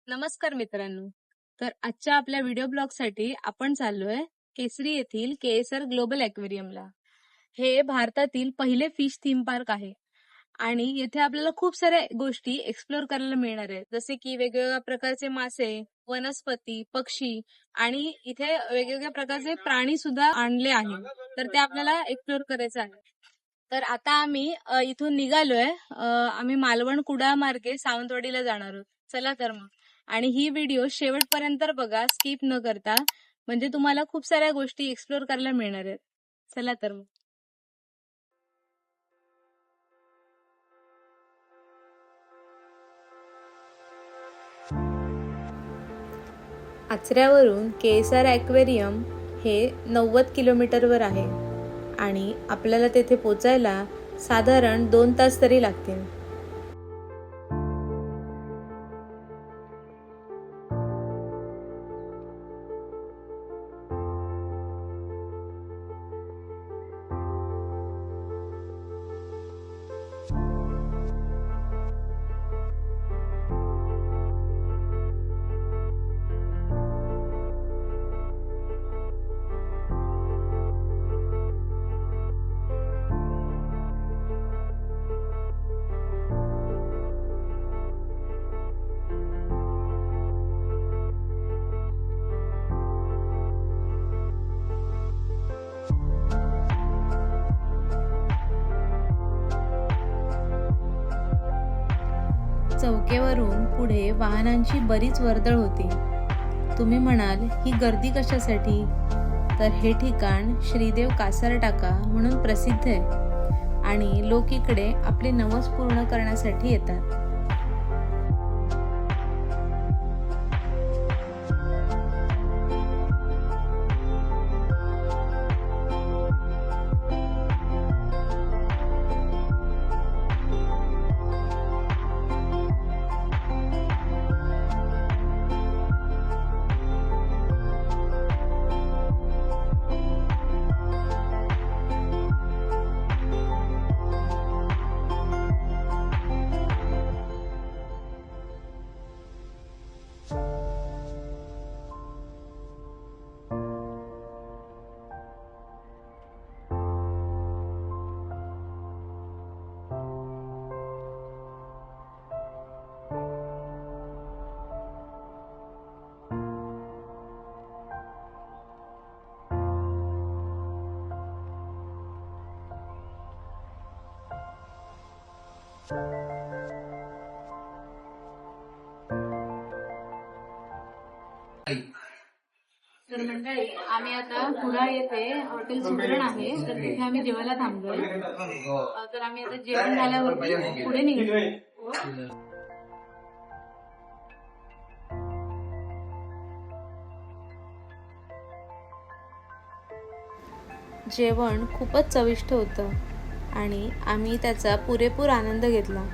नमस्कार मित्रांनो. तर आजच्या आपल्या व्हिडिओ ब्लॉगसाठी आपण चाललोय केसरी येथील केएसआर ग्लोबल ॲक्वेरियमला. हे भारतातील पहिले फिश थीम पार्क आहे आणि येथे आपल्याला खूप साऱ्या गोष्टी एक्सप्लोर करायला मिळणार आहेत, जसे की वेगवेगळ्या प्रकारचे मासे, वनस्पती, पक्षी आणि इथे वेगवेगळ्या प्रकारचे प्राणी सुद्धा आणले आहेत. तर ते आपल्याला एक्सप्लोर करायचं आहे. तर आता आम्ही इथून निघालोय. आम्ही मालवण कुडाळ मार्गे सावंतवाडीला जाणार आहोत. चला तर मग. आणि ही व्हिडिओ शेवटपर्यंत बघा, स्किप न करता, म्हणजे तुम्हाला खूप साऱ्या गोष्टी एक्सप्लोर करायला मिळणार आहेत. चला तर मग. आचऱ्यावरून केएसआर ॲक्वेरियम हे 90 किलोमीटरवर आहे आणि आपल्याला तेथे पोचायला साधारण 2 तास तरी लागतील. चौकेवरून पुढे वाहनांची बरीच वर्दळ होती. तुम्ही म्हणाल, ही गर्दी कशासाठी? तर हे ठिकाण श्रीदेव कासार टाका म्हणून प्रसिद्ध आहे आणि लोक इकडे आपले नवस पूर्ण करण्यासाठी येतात. तर मंडळी, आम्ही आता कुडाळ येथे हॉटेल सुधरण आहे, तर तिथे आम्ही जेवायला थांबलोय. तर आम्ही आता जेवण झाल्यावरती पुढे निघतो. जेवण खूपच चविष्ट होतं आणि आम्ही त्याचा पुरेपूर आनंद घेतला.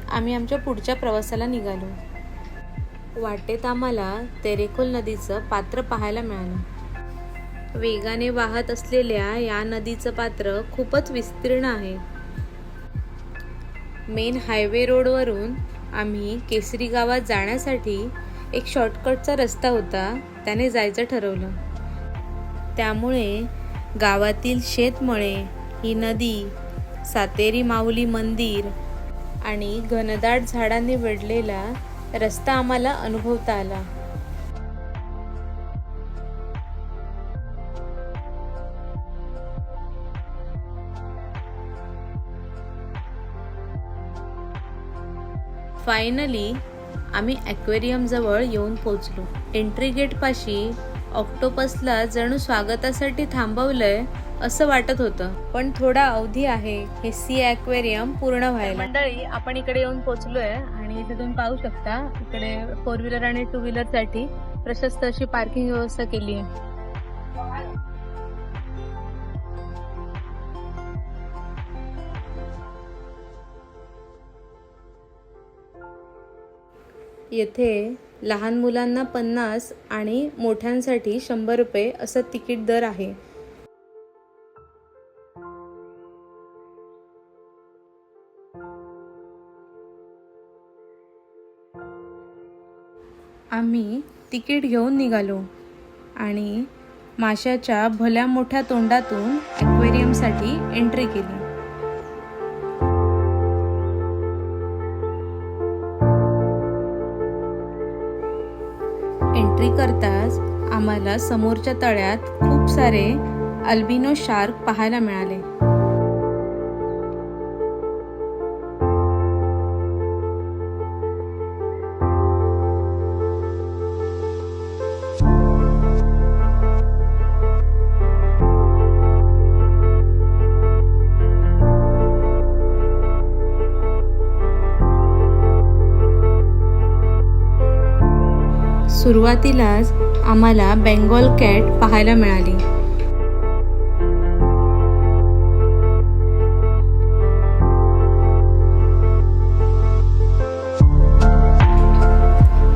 आम्ही आमच्या पुढच्या प्रवासाला निघालो. वाटेत आम्हाला तेरेखोल नदीचं पात्र पाहायला मिळालं. वेगाने वाहत असलेल्या या नदीचं पात्र खूपच विस्तीर्ण आहे. मेन हायवे रोडवरून आम्ही केसरी गावात जाण्यासाठी एक शॉर्टकटचा रस्ता होता, त्याने जायचं ठरवलं. त्यामुळे गावातील शेतमळे, ही नदी, सातेरी माऊली मंदिर आणि घनदाट झाडांनी वेढलेला रस्ता आम्हाला अनुभवता आला. फायनली आम्ही ॲक्वेरियम जवळ येऊन पोहोचलो. एंट्री गेट पाशी ऑक्टोपसला जणू स्वागतासाठी थांबवलंय असं वाटत होतं, पण थोडा अवधी आहे हे सी ॲक्वेरियम पूर्ण व्हायला. मंडळी, आपण इकडे येऊन पोहोचलोय आणि इथे तुम्ही पाहू शकता, इकडे 4 व्हीलर आणि 2 व्हीलर साठी प्रशस्त अशी पार्किंग व्यवस्था केली आहे. येथे लहान मुलांना 50 आणि मोठ्यांसाठी 100 रुपये असं तिकीट दर आहे. आम्ही तिकीट घेऊन निघालो आणि माशाच्या भल्या मोठ्या तोंडातून ॲक्वेरियमसाठी एंट्री केली. एंट्री करताच आम्हाला समोरच्या तळ्यात खूप सारे अल्बिनो शार्क पाहायला मिळाले. सुरुवातीलाच आम्हाला बेंगॉल कॅट पाहायला मिळाली.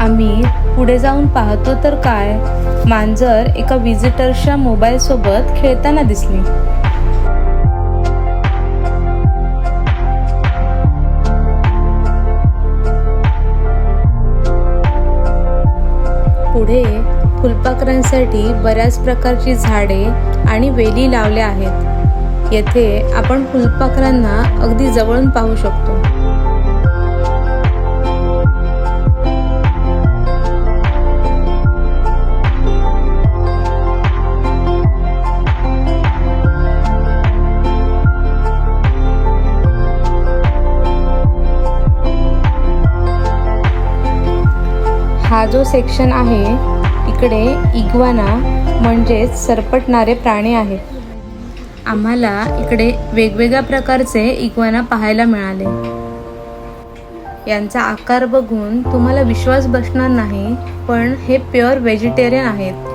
आम्ही पुढे जाऊन पाहतो तर काय, मांजर एका व्हिजिटर्सच्या मोबाईल सोबत खेळताना दिसली. पुढे फुलपाखरांसाठी बऱ्याच प्रकारची झाडे आणि वेली लावल्या आहेत. येथे आपण फुलपाखरांना अगदी जवळून पाहू शकतो. हा जो सेक्शन आहे इकडे इग्वाना म्हणजेच सरपटणारे प्राणी आहेत. आम्हाला इकडे वेगवेगळ्या प्रकारचे इग्वाना पाहायला मिळाले. यांचा आकार बघून तुम्हाला विश्वास बसणार नाही, पण हे प्युअर व्हेजिटेरियन आहेत.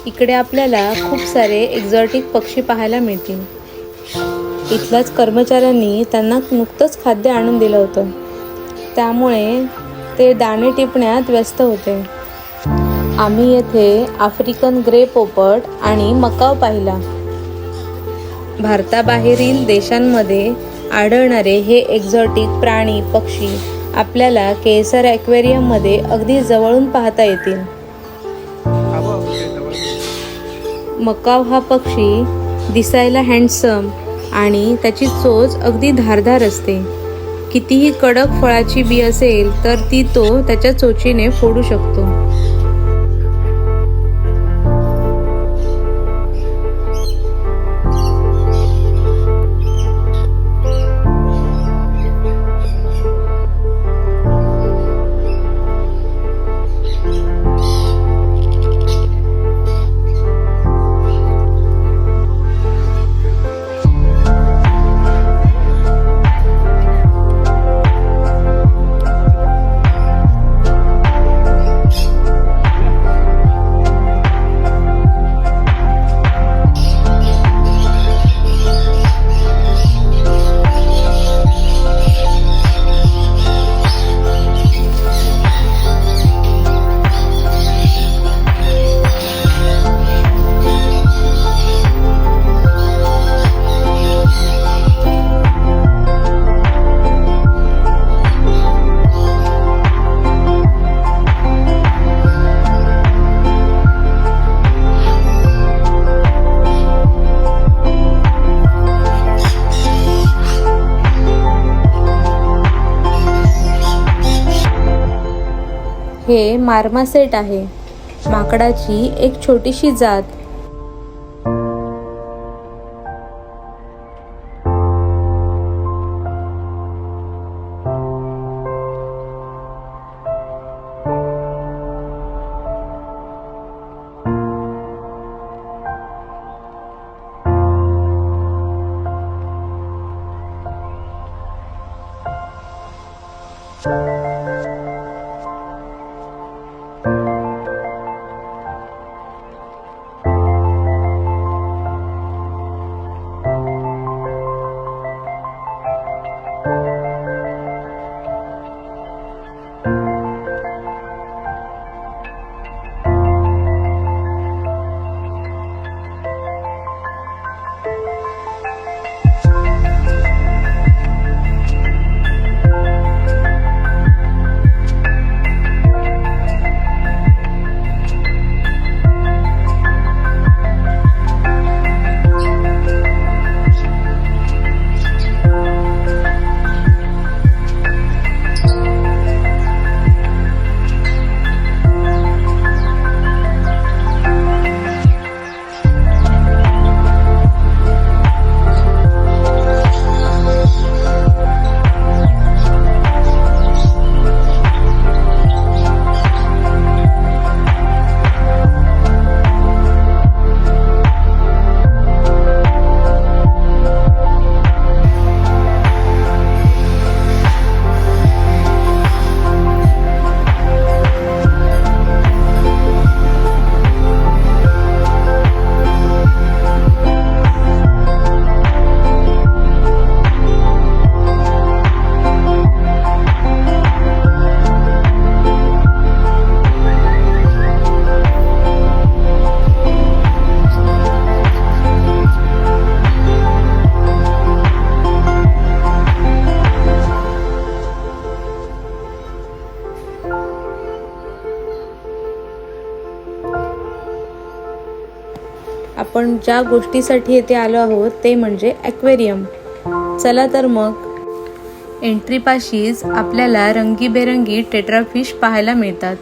इकडे आपल्याला खूप सारे एक्झॉटिक पक्षी पाहायला मिळतील. इथल्याच कर्मचाऱ्यांनी त्यांना नुकतंच खाद्य आणून दिलं होतं, त्यामुळे ते दाणे टिपण्यात व्यस्त होते. आम्ही येथे आफ्रिकन ग्रे पोपट आणि मकाव पाहिला. भारताबाहेरील देशांमध्ये आढळणारे हे एक्झॉटिक प्राणी पक्षी आपल्याला केसर ॲक्वेरियममध्ये अगदी जवळून पाहता येतील. मकाव हा पक्षी दिसायला हँडसम आणि त्याची चोच अगदी धारदार असते. कितीही कडक फळाची बी असेल तर ती तो त्याच्या चोचीने फोडू शकतो. हे मार्मासेट आहे, माकडाची एक छोटीशी जात. आपण ज्या गोष्टीसाठी येथे आलो आहोत ते म्हणजे ॲक्वेरियम. चला तर मग. एंट्रीपाशीच आपल्याला रंगीबेरंगी टेट्राफिश पाहायला मिळतात.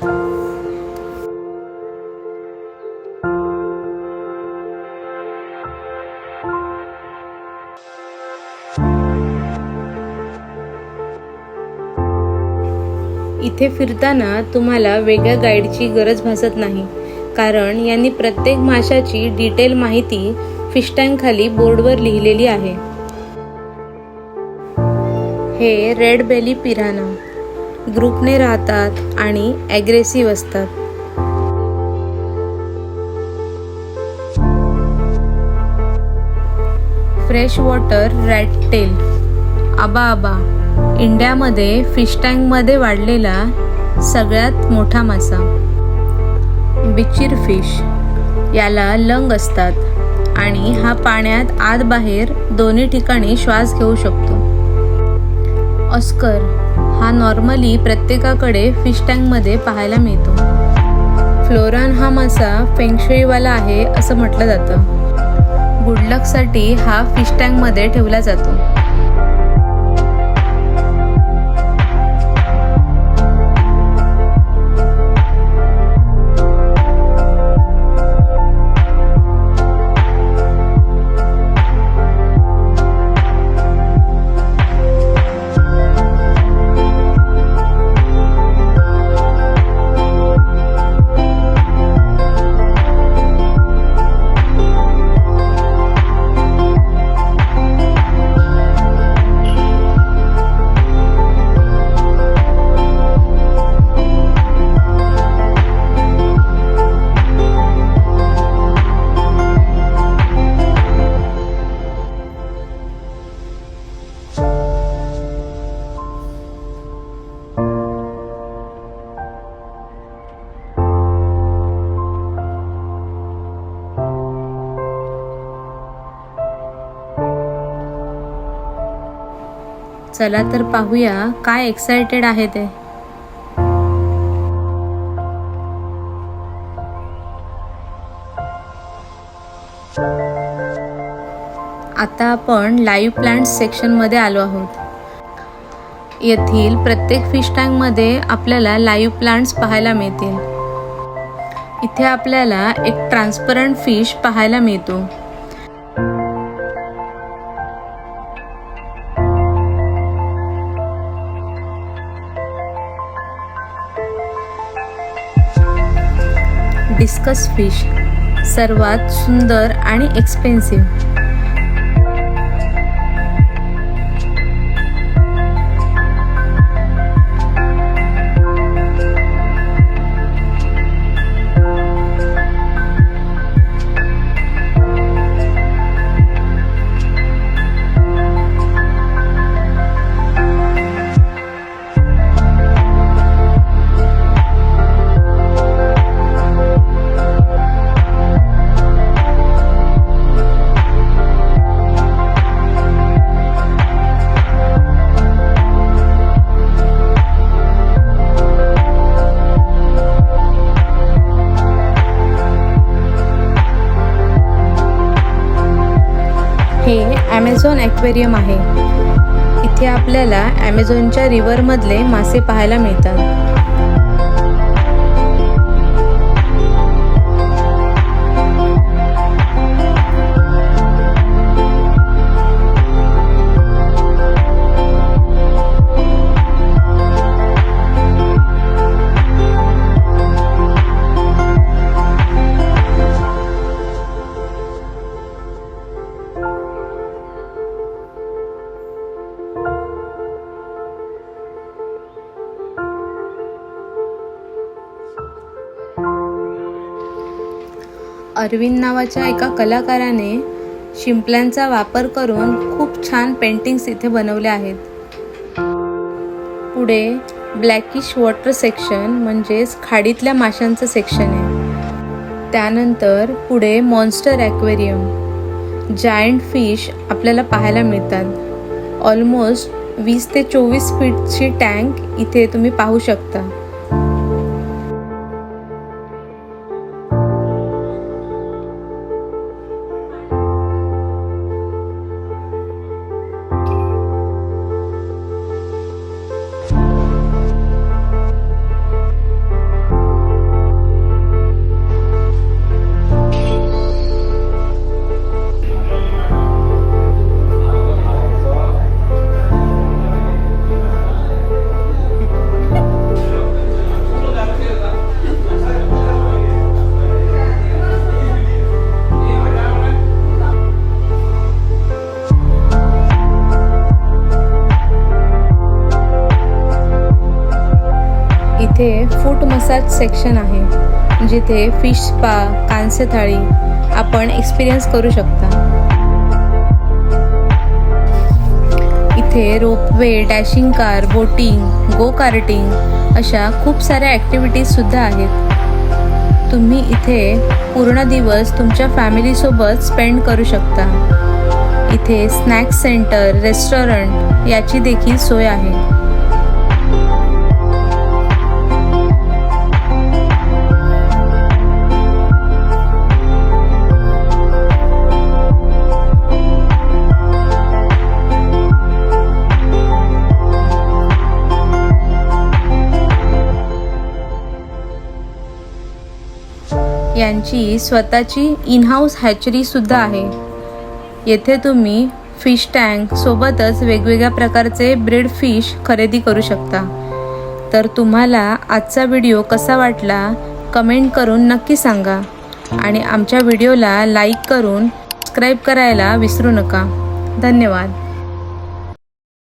इथे फिरताना तुम्हाला वेगळ्या गाईडची गरज भासत नाही, कारण यांनी प्रत्येक माशाची डिटेल माहिती फिश टँक खाली बोर्डवर लिहिलेली आहे. हे रेड बेली पिराना ग्रुपने राहतात आणि ॲग्रेसिव्ह असतात. फ्रेश वॉटर रॅटटेल आबा इंडियामध्ये फिश टँकमध्ये वाढलेला सगळ्यात मोठा मासा. बिचिर फिश याला लंग असतात आणि हा पाण्यात आत बाहेर दोन्ही ठिकाणी श्वास घेऊ शकतो. ऑस्कर हा नॉर्मली प्रत्येकाकडे फिश टँकमध्ये पाहायला मिळतो. फ्लोरान हा मासा फेंगशुईवाला आहे असं म्हटलं जातं. गुडलकसाठी हा फिश टँकमध्ये ठेवला जातो. चला तर पाहूया काय एक्साइटेड आहे ते. आता आपण लाईव्ह प्लांट्स सेक्शन मध्ये आलो आहोत. येथील प्रत्येक फिश टँकमध्ये आपल्याला लाईव्ह प्लांट्स पाहायला मिळतील. इथे आपल्याला एक ट्रान्सपरंट फिश पाहायला मिळतो. डिस्कस फिश सर्वात सुंदर आणि एक्सपेन्सिव्ह. हे ॲमेझॉन ॲक्वेरियम आहे. इथे आपल्याला ॲमेझॉनच्या रिव्हरमधले मासे पाहायला मिळतात. अरविंद नावाच्या एका कलाकाराने शिंपल्यांचा वापर करून खूप छान पेंटिंग्स इथे बनवले आहेत. पुढे ब्लॅकिश वॉटर सेक्शन म्हणजेच खाडीतल्या माशांचं सेक्शन आहे. त्यानंतर पुढे मॉन्स्टर ॲक्वेरियम. जायंट फिश आपल्याला पाहायला मिळतात. ऑलमोस्ट 20 ते 24 फीटची टँक इथे तुम्ही पाहू शकता. इथे फूट मसाज सेक्शन आहे, जिथे फिश स्पा, कांस्य थाळी आपण एक्सपिरियन्स करू शकता. इथे ropeway, dashing car, boating, go karting अशा खूप साऱ्या ॲक्टिव्हिटीज सुद्धा आहेत. तुम्ही इथे पूर्ण दिवस तुमच्या फॅमिलीसोबत स्पेंड करू शकता. इथे स्नॅक्स सेंटर, रेस्टॉरंट याची देखील सोय आहे. यांची स्वतःची इनहाऊस हॅचरी सुद्धा आहे. येथे तुम्ही फिश टँक सोबतच वेगवेगळ्या प्रकारचे ब्रीड फिश खरेदी करू शकता. तर तुम्हाला आजचा व्हिडिओ कसा वाटला कमेंट करून नक्की सांगा आणि आमच्या व्हिडिओला लाईक करून सबस्क्राईब करायला विसरू नका. धन्यवाद.